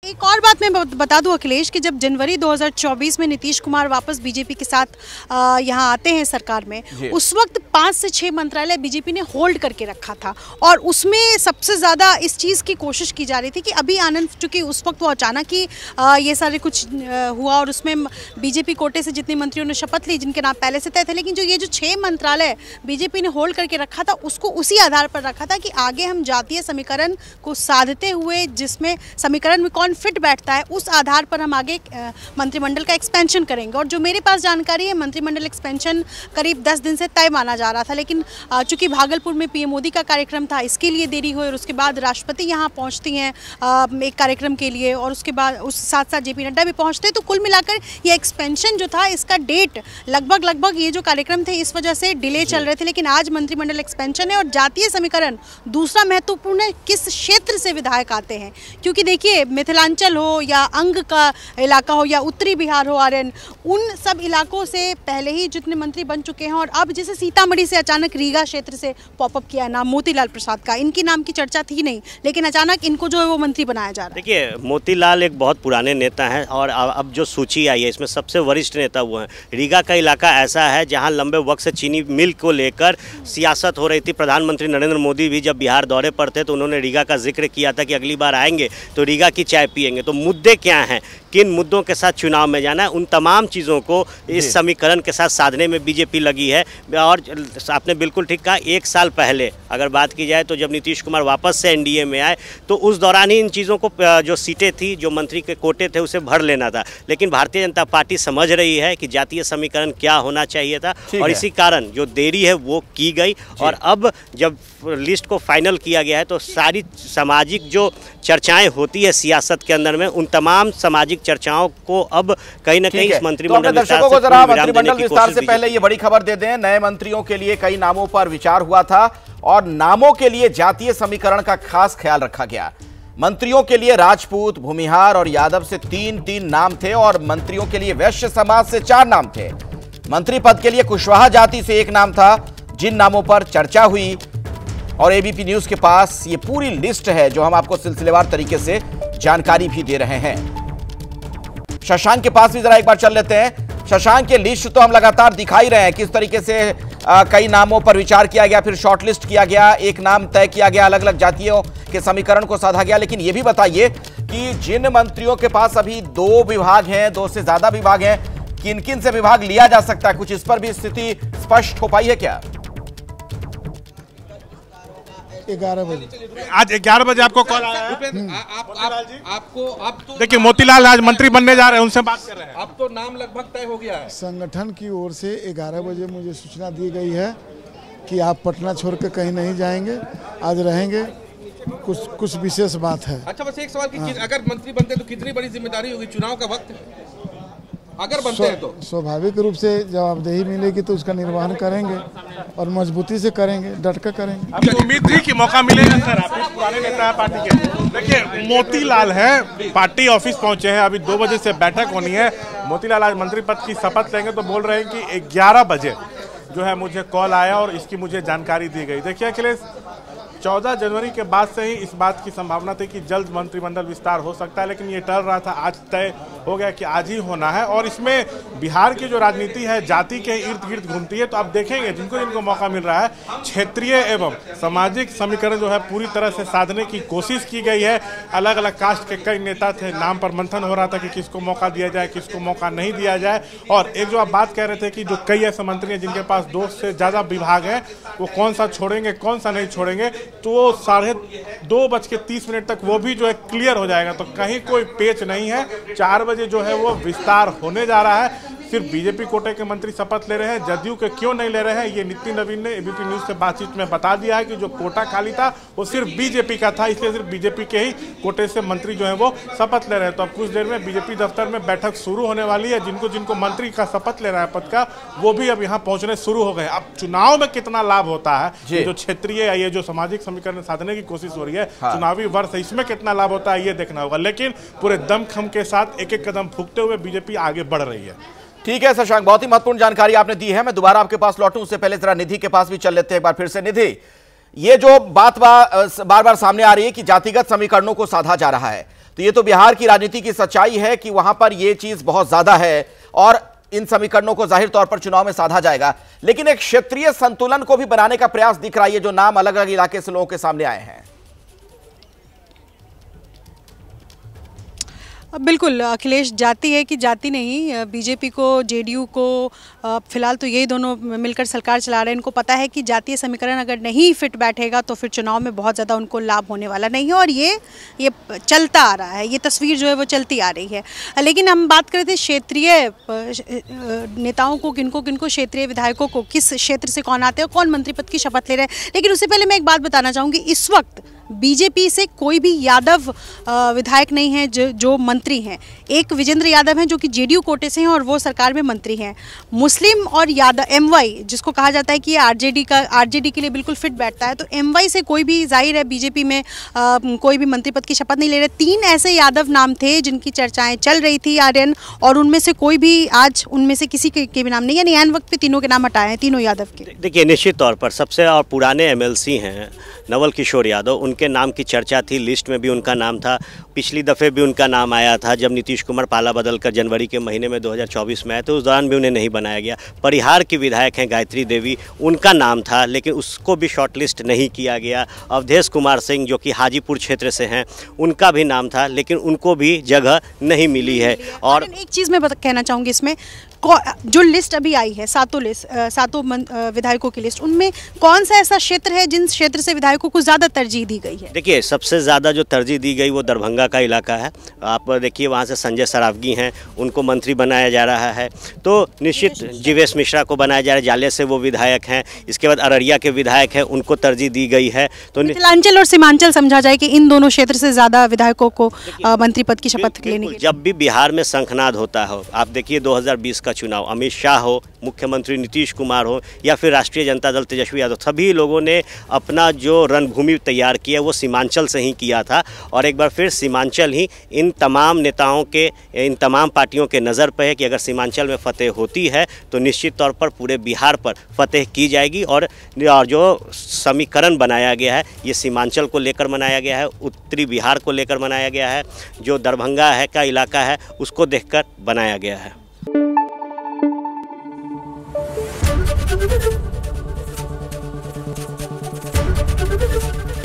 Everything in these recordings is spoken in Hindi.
एक और बात मैं बता दूं अखिलेश कि जब जनवरी 2024 में नीतीश कुमार वापस बीजेपी के साथ यहां आते हैं सरकार में, उस वक्त 5 से 6 मंत्रालय बीजेपी ने होल्ड करके रखा था और उसमें सबसे ज़्यादा इस चीज़ की कोशिश की जा रही थी कि अभी आनंद, चूँकि उस वक्त वो अचानक ही ये सारे कुछ हुआ और उसमें बीजेपी कोटे से जितने मंत्रियों ने शपथ ली जिनके नाम पहले से तय थे, लेकिन जो 6 मंत्रालय बीजेपी ने होल्ड करके रखा था उसको उसी आधार पर रखा था कि आगे हम जातीय समीकरण को साधते हुए, जिसमें समीकरण में कौन फिट बैठता है, उस आधार पर हम आगे मंत्रिमंडल का एक्सपेंशन करेंगे। और जो मेरे पास जानकारी है, मंत्रिमंडल एक्सपेंशन करीब 10 दिन से तय माना जा रहा था, लेकिन चूंकि भागलपुर में पीएम मोदी का कार्यक्रम था, इसके लिए देरी हुई और उसके बाद राष्ट्रपति यहाँ पहुँचती हैं एक कार्यक्रम के लिए और उसके बाद उस साथ साथ जेपी नड्डा भी पहुँचते हैं, तो कुल मिलाकर ये एक्सपेंशन जो था इसका डेट लगभग ये जो कार्यक्रम थे इस वजह से डिले चल रहे थे। लेकिन आज मंत्रिमंडल एक्सपेंशन है और जातीय समीकरण दूसरा महत्वपूर्ण है, किस क्षेत्र से विधायक आते हैं, क्योंकि देखिए मिथिलांचल हो या अंग का इलाका हो या उत्तरी बिहार हो, आर्यन, उन सब इलाकों से पहले ही जितने मंत्री बन चुके हैं और अब जैसे सीतामढ़ी से अचानक रीगा क्षेत्र से पॉपअप किया है नाम मोतीलाल प्रसाद का, इनकी नाम की चर्चा थी नहीं, लेकिन अचानक इनको जो है वो मंत्री बनाया जा रहा है। देखिए मोतीलाल एक बहुत पुराने नेता हैं और अब जो सूची आई है इसमें सबसे वरिष्ठ नेता वो हैं। रीगा का इलाका ऐसा है जहाँ लंबे वक्त से चीनी मिल को लेकर सियासत हो रही थी। प्रधानमंत्री नरेंद्र मोदी भी जब बिहार दौरे पर थे तो उन्होंने रीगा का जिक्र किया था कि अगली बार आएंगे तो रीगा की चाय पिएंगे। तो मुद्दे क्या हैं, किन मुद्दों के साथ चुनाव में जाना है, उन तमाम चीज़ों को इस समीकरण के साथ साधने में बीजेपी लगी है। और आपने बिल्कुल ठीक कहा, 1 साल पहले अगर बात की जाए तो जब नीतीश कुमार वापस से एनडीए में आए तो उस दौरान ही इन चीज़ों को, जो सीटें थी, जो मंत्री के कोटे थे, उसे भर लेना था। लेकिन भारतीय जनता पार्टी समझ रही है कि जातीय समीकरण क्या होना चाहिए था और इसी कारण जो देरी है वो की गई। और अब जब लिस्ट को फाइनल किया गया है तो सारी सामाजिक जो चर्चाएं होती है सियासत के अंदर में, उन तमाम सामाजिक चर्चाओं को अब कहीं ना कहीं इस मंत्रिमंडल दर्शकों को जरा मंत्रिमंडल विस्तार से पहले ये बड़ी खबर दे दें। नए मंत्रियों के लिए कई नामों पर विचार हुआ था और नामों के लिए जातीय समीकरण का खास ख्याल रखा गया। मंत्रियों के लिए राजपूत, भूमिहार और यादव से 3-3 नाम थे और मंत्रियों के लिए वैश्य समाज से 4 नाम थे। मंत्री पद के लिए कुशवाहा जाति से 1 नाम था। जिन नामों पर चर्चा हुई और एबीपी न्यूज के पास ये पूरी लिस्ट है जो हम आपको सिलसिलेवार तरीके से जानकारी भी दे रहे हैं। शशांक के पास भी जरा एक बार चल लेते हैं। शशांक, के लिस्ट तो हम लगातार दिखा ही रहे हैं किस तरीके से कई नामों पर विचार किया गया, फिर शॉर्टलिस्ट किया गया, एक नाम तय किया गया, अलग अलग जातियों के समीकरण को साधा गया। लेकिन यह भी बताइए कि जिन मंत्रियों के पास अभी 2 विभाग हैं, 2 से ज्यादा विभाग हैं, किन किन से विभाग लिया जा सकता है, कुछ इस पर भी स्थिति स्पष्ट हो पाई है क्या? 11 बजे आज 11 बजे आपको कॉल आया है? आपको देखिए मोतीलाल आज मंत्री बनने जा रहे हैं, उनसे बात कर रहे हैं। अब तो नाम लगभग तय हो गया है। संगठन की ओर से 11 बजे मुझे सूचना दी गई है कि आप पटना छोड़ के कहीं नहीं जाएंगे, आज रहेंगे। कुछ विशेष बात है। अच्छा, बस एक सवाल कि अगर मंत्री बनते तो कितनी बड़ी जिम्मेदारी होगी? चुनाव का वक्त अगर बनते हैं तो स्वाभाविक रूप से जवाबदेही मिलेगी तो उसका निर्वहन करेंगे और मजबूती से करेंगे, डट कर करेंगे। आपको उम्मीद थी कि मौका मिलेगा? सर आप पुराने नेता है पार्टी के। देखिए मोतीलाल है, पार्टी ऑफिस पहुंचे हैं, अभी 2 बजे से बैठक होनी है। मोतीलाल आज मंत्री पद की शपथ लेंगे तो बोल रहे हैं कि 11 बजे जो है मुझे कॉल आया और इसकी मुझे जानकारी दी गई। देखिए अखिलेश, 14 जनवरी के बाद से ही इस बात की संभावना थी कि जल्द मंत्रिमंडल विस्तार हो सकता है, लेकिन ये टल रहा था। आज तय हो गया कि आज ही होना है और इसमें बिहार की जो राजनीति है जाति के इर्द गिर्द घूमती है। तो अब देखेंगे जिनको जिनको मौका मिल रहा है, क्षेत्रीय एवं सामाजिक समीकरण जो है पूरी तरह से साधने की कोशिश की गई है। अलग अलग कास्ट के कई नेता थे, नाम पर मंथन हो रहा था कि किसको मौका दिया जाए, किसको मौका नहीं दिया जाए। और एक जो आप बात कह रहे थे कि जो कई ऐसे मंत्री हैं जिनके पास 2 से ज़्यादा विभाग हैं, वो कौन सा छोड़ेंगे कौन सा नहीं छोड़ेंगे, तो 2:30 तक वो भी जो है क्लियर हो जाएगा। तो कहीं कोई पेच नहीं है। 4 बजे जो है वो विस्तार होने जा रहा है। सिर्फ बीजेपी कोटे के मंत्री शपथ ले रहे हैं, जदयू के क्यों नहीं ले रहे हैं ये नितिन नवीन ने एबीपी न्यूज से बातचीत में बता दिया है कि जो कोटा खाली था वो सिर्फ बीजेपी का था, इसलिए सिर्फ बीजेपी के ही कोटे से मंत्री जो है वो शपथ ले रहे हैं। तो अब कुछ देर में बीजेपी दफ्तर में बैठक शुरू होने वाली है। जिनको जिनको मंत्री का शपथ ले रहा है पद का, वो भी अब यहाँ पहुंचने शुरू हो गए। अब चुनाव में कितना लाभ होता है, जो क्षेत्रीय ये जो सामाजिक समीकरण साधने की कोशिश हो रही है, चुनावी वर्ष है, इसमें कितना लाभ होता है ये देखना होगा। लेकिन पूरे दमखम के साथ एक एक कदम फूंकते हुए बीजेपी आगे बढ़ रही है। ठीक है शशांक, बहुत ही महत्वपूर्ण जानकारी आपने दी है। मैं दोबारा आपके पास लौटूं उससे पहले जरा निधि के पास भी चल लेते हैं एक बार फिर से। निधि, ये जो बात बार बार सामने आ रही है कि जातिगत समीकरणों को साधा जा रहा है, तो ये तो बिहार की राजनीति की सच्चाई है कि वहां पर ये चीज बहुत ज्यादा है और इन समीकरणों को जाहिर तौर पर चुनाव में साधा जाएगा। लेकिन एक क्षेत्रीय संतुलन को भी बनाने का प्रयास दिख रहा है, ये जो नाम अलग अलग इलाके से लोगों के सामने आए हैं। बिल्कुल, अखिलेश जाति है कि जाति नहीं, बीजेपी को, जेडीयू को, फिलहाल तो यही दोनों मिलकर सरकार चला रहे हैं। इनको पता है कि जातीय समीकरण अगर नहीं फिट बैठेगा तो फिर चुनाव में बहुत ज़्यादा उनको लाभ होने वाला नहीं है, और ये चलता आ रहा है, ये तस्वीर जो है वो चलती आ रही है। लेकिन हम बात करते हैं क्षेत्रीय नेताओं को, किनको क्षेत्रीय विधायकों को, किस क्षेत्र से कौन आते हैं, कौन मंत्री पद की शपथ ले रहे हैं। लेकिन उससे पहले मैं एक बात बताना चाहूँगी, इस वक्त बीजेपी से कोई भी यादव विधायक नहीं है जो मंत्री हैं। एक विजेंद्र यादव हैं जो कि जेडीयू कोटे से हैं और वो सरकार में मंत्री हैं। मुस्लिम और यादव एमवाई, जिसको कहा जाता है कि ये आरजेडी के लिए बिल्कुल फिट बैठता है, तो एमवाई से कोई भी, जाहिर है बीजेपी में कोई भी मंत्री पद की शपथ नहीं ले रहे। 3 ऐसे यादव नाम थे जिनकी चर्चाएं चल रही थी आर्यन, और उनमें से कोई भी आज उनमें से किसी के भी नाम नहीं, यानी ऐन वक्त पे तीनों के नाम हटाए हैं, तीनों यादव के। देखिए, निश्चित तौर पर सबसे और पुराने एमएलसी हैं नवल किशोर यादव, उनके नाम की चर्चा थी, लिस्ट में भी उनका नाम था। पिछली दफ़े भी उनका नाम आया था जब नीतीश कुमार पाला बदल कर जनवरी के महीने में 2024 में आए थे, उस दौरान भी उन्हें नहीं बनाया गया। परिहार की विधायक हैं गायत्री देवी, उनका नाम था लेकिन उसको भी शॉर्टलिस्ट नहीं किया गया। अवधेश कुमार सिंह जो कि हाजीपुर क्षेत्र से हैं, उनका भी नाम था लेकिन उनको भी जगह नहीं मिली है। और एक चीज़ मैं कहना चाहूँगी, इसमें जो लिस्ट अभी आई है, सातों विधायकों की लिस्ट, उनमें कौन सा ऐसा क्षेत्र है जिन क्षेत्र से विधायकों को ज़्यादा तरजीह दी गई है? देखिए, सबसे ज़्यादा जो तरजीह दी गई वो दरभंगा का इलाका है। आप देखिए, वहाँ से संजय सरावगी हैं, उनको मंत्री बनाया जा रहा है। तो निश्चित जीवेश मिश्रा को बनाया जा रहा है, जाले से वो विधायक हैं। इसके बाद अररिया के विधायक हैं, उनको तरजीह दी गई है। तो मिथिलांचल और सीमांचल समझा जाए कि इन दोनों क्षेत्र से ज़्यादा विधायकों को मंत्री पद की शपथ लेनी है। जब भी बिहार में शंखनाद होता हो, आप देखिए 2020 का चुनाव, अमित शाह हो, मुख्यमंत्री नीतीश कुमार हो या फिर राष्ट्रीय जनता दल तेजस्वी यादव, सभी लोगों ने अपना जो रणभूमि तैयार किया वो सीमांचल से ही किया था। और एक बार फिर सीमांचल ही इन तमाम नेताओं के, इन तमाम पार्टियों के नज़र पर है कि अगर सीमांचल में फतेह होती है तो निश्चित तौर पर पूरे बिहार पर फतेह की जाएगी। और जो समीकरण बनाया गया है ये सीमांचल को लेकर बनाया गया है, उत्तरी बिहार को लेकर बनाया गया है, जो दरभंगा है का इलाका है उसको देखकर बनाया गया है।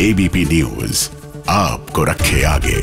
एबीपी न्यूज़ आपको रखे आगे।